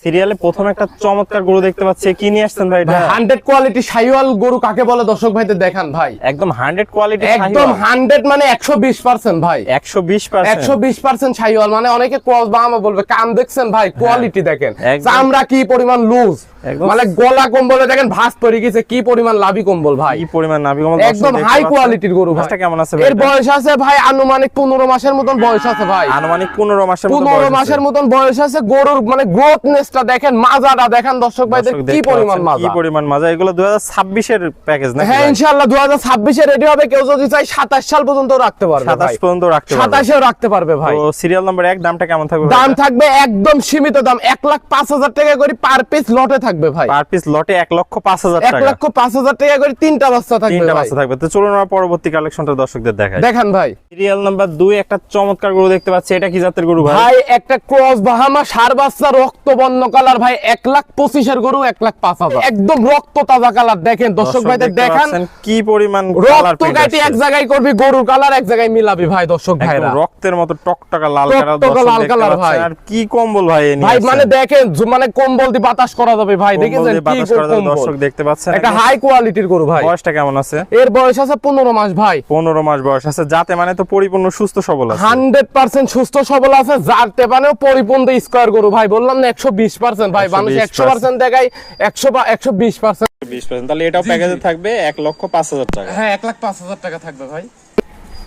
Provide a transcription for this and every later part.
সিরিয়ালে প্রথম একটা চমৎকার গরু দেখতে পাচ্ছি, কি নিয়ে আসছেন ভাই এটা? 100 কোয়ালিটি শাহিওয়াল গরু কাকে বলে দর্শক ভাইদের দেখান ভাই। একদম 100 কোয়ালিটি, একদম 100 মানে 120% ভাই, 120%। 120% শাহিওয়াল মানে অনেকে ক্রস বাহামা বলবে, কান দেখছেন ভাই, কোয়ালিটি দেখেন, একদম। চামড়া কি পরিমাণ লুজ, একদম। মানে গলা কম্বলে দেখেন ভাঁজ পড়ে গেছে, কি পরিমাণ লাভি কম্বল ভাই, কি পরিমাণ নাভি কম্বল, একদম হাই কোয়ালিটির গরু ভাই। এটা কেমন আছে ভাই? এর বয়স আছে ভাই আনুমানিক 15 মাসের মতন বয়স আছে ভাই, আনুমানিক 15 মাসের মতো 15 মাসের মতন বয়স আছে। গরুর মানে গ্রোথনেসটা দেখেন, মাজাটা দেখেন দর্শক ভাইদের, কি পরিমাণ মাজা, কি পরিমাণ মাজা। এগুলো 2026 এর প্যাকেজ নাকি? হ্যাঁ ইনশাআল্লাহ 2026 এ রেডি হবে। কেউ যদি চাই 27 সাল পর্যন্ত রাখতে পারবে, 27 পর্যন্ত রাখতে পারবে, 27 এও রাখতে পারবে ভাই। তো সিরিয়াল নাম্বার 1 দামটা কেমন থাকবে? দাম থাকবে একদম সীমিত দাম, 1,05,000 টাকা করে পার পিস লটে থাকবে ভাই। পার পিস লটে 1,05,000 টাকা, 1,05,000 টাকা করে তিনটা বাচ্চা থাকবে তিনটা ভাই। বাচ্চা থাকবে। তো চলুন আমরা পরবর্তী কালেকশনটা দর্শকদের দেখাই। দেখান ভাই। সিরিয়াল নাম্বার 2 একটা চমৎকার গরু দেখতে পাচ্ছি, এটা কি জাতের গরু ভাই? ভাই একটা ক্রস বাহামা সার বাচ্চা, রক্তবর্ণ কালার ভাই, 1,25,000 এর গরু, 1,05,000, একদম রক্ত তাজা কালার। দেখেন দর্শক ভাইদের দেখান, কি পরিমাণ কালার রক্ত কাটি এক জায়গায় করবি, গরুর কালার এক জায়গায় মিলাবি ভাই দর্শক ভাইরা, রক্তের মতো টকটকা লাল কালার, টকটকা লাল কালার ভাই। আর কি কম্বল ভাই এ নিয়ে ভাই আসছেন? মানে দেখেন মানে কম্বল দিয়ে বাতাস করা যাবে ভাই, কম্বল দেখেছেন দিয়ে কি বাতাস করা যাবে, কম্বল, দর্শক দেখতে পাচ্ছেন। একটা একদম হাই কোয়ালিটির গরু ভাই। বয়সটা কেমন আছে? এর বয়স আছে 15 মাস ভাই, 15 মাস বয়স আছে, যাতে মানে তো পরিপূর্ণ সুস্থ সবল আছে, 100% সুস্থ সবল আছে, যাতে মানেও পরিপূর্ণ স্কয়ার গরু ভাই। বললাম না 120% ভাই, মানুষ 100% দেখায়, 120%। 20%। তাহলে এটাও প্যাকেজে থাকবে 1,05,000 টাকা। হ্যাঁ 1,05,000 টাকা থাকবে ভাই।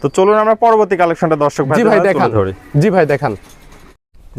তো চলুন আমরা পরবর্তী কালেকশনটা দর্শক জি ভাই দেখান, ধরি। জি ভাই দেখান।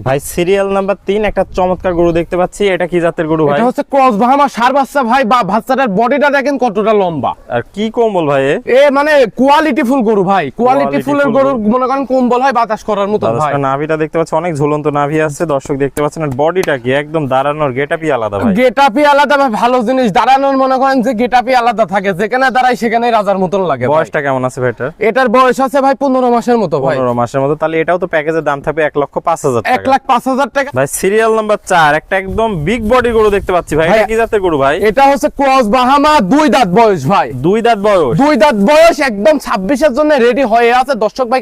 ভাই সিরিয়াল নাম্বার 3 একটা চমৎকার গরু দেখতে পাচ্ছি, এটা কি জাতের গরু ভাই? এটা হচ্ছে ক্রস বাহামা সার বাচ্চা ভাই, বা বাচ্চাটার বডিটা দেখেন কতটা লম্বা, আর কি কম্বল ভাই এ? এ মানে কোয়ালিটি ফুল গরু ভাই, কোয়ালিটি ফুলের গরু মনে করেন কম্বল হয় বাতাস করার মতো ভাই। নাভিটা দেখতে পাচ্ছি অনেক ঝুলন্ত নাভি আছে, দর্শক দেখতে পাচ্ছেন। আর বডিটা কি একদম দাঁড়ানোর গেটআপই আলাদা ভাই, গেটআপই আলাদা ভাই, ভালো জিনিস। দাঁড়ানোর মনে করেন যে গেটআপই আলাদা থাকে, যেখানে দাঁড়াই সেখানে রাজার মতন লাগে ভাই। বয়সটা কেমন আছে ভাই এটার? এটার বয়স আছে ভাই 15 মাসের মতো ভাই, 15 মাসের মতো। তাহলে এটাও তো প্যাকেজের দাম থাকবে 1,05,000 টাকা। 1,05,000 টাকা ভাই সিরিয়াল নাম্বার 4 একটা একদম বিগ বডি গরু দেখতে পাচ্ছি ভাই, এটা কি জাতের গরু ভাই? এটা হচ্ছে ক্রস বাহামা, 2 দাঁত বয়স ভাই, 2 দাঁত বয়স, 2 দাঁত বয়স, একদম 26 এর জন্য রেডি হয়ে আছে। দর্শক ভাই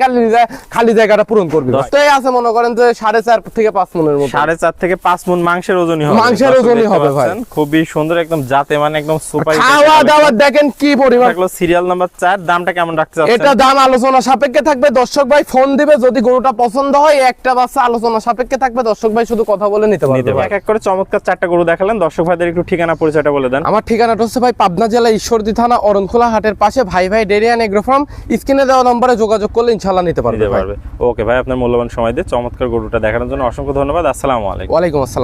খালি জায়গাটা পূরণ করবে। দশটাই আছে মনে করেন যে 4.5 থেকে 5 মনের মতো, 4.5 থেকে 5 মণ মাংসের ওজনই হবে, মাংসের দর্শক ওজনই দেখতে হবে ভাই। পাচ্ছেন। খুবই সুন্দর একদম, জাতে মানে একদম সুপার। খাওয়া দাওয়া দেখেন কি পরিমাণ। থাকলো সিরিয়াল নাম্বার 4, দামটা কেমন রাখতে চাচ্ছেন? এটা দাম আলোচনা সাপেক্ষে থাকবে, দর্শক ভাই ফোন দিবে, যদি গরুটা পছন্দ হয় একটা বাচ্চা আলোচনা সাপেক্ষে থাকবে, দর্শক ভাই শুধু কথা বলে নিতে পারবে ভাই। এক এক করে চমৎকার 4টা গরু দেখালেন, দর্শক ভাইদের একটু ঠিকানা পরিচয়টা বলে দেন। আমার ঠিকানাটা হচ্ছে ভাই পাবনা জেলা ঈশ্বরদী থানা অরণখোলা হাটের পাশে, ভাই ভাই ডেয়ারি এন্ড এগ্রো ফার্ম। স্ক্রিনে দেওয়া নম্বরে যোগাযোগ করলে ইনশাআল্লাহ নিতে পারবে ভাই। ওকে ভাই, আপনার মূল্যবান সময় দিয়ে চমৎকার গরুটা দেখানোর জন্য অসংখ্য ধন্যবাদ। আসসালামু আলাইকুম। ওয়ালাইকুম আসসালাম।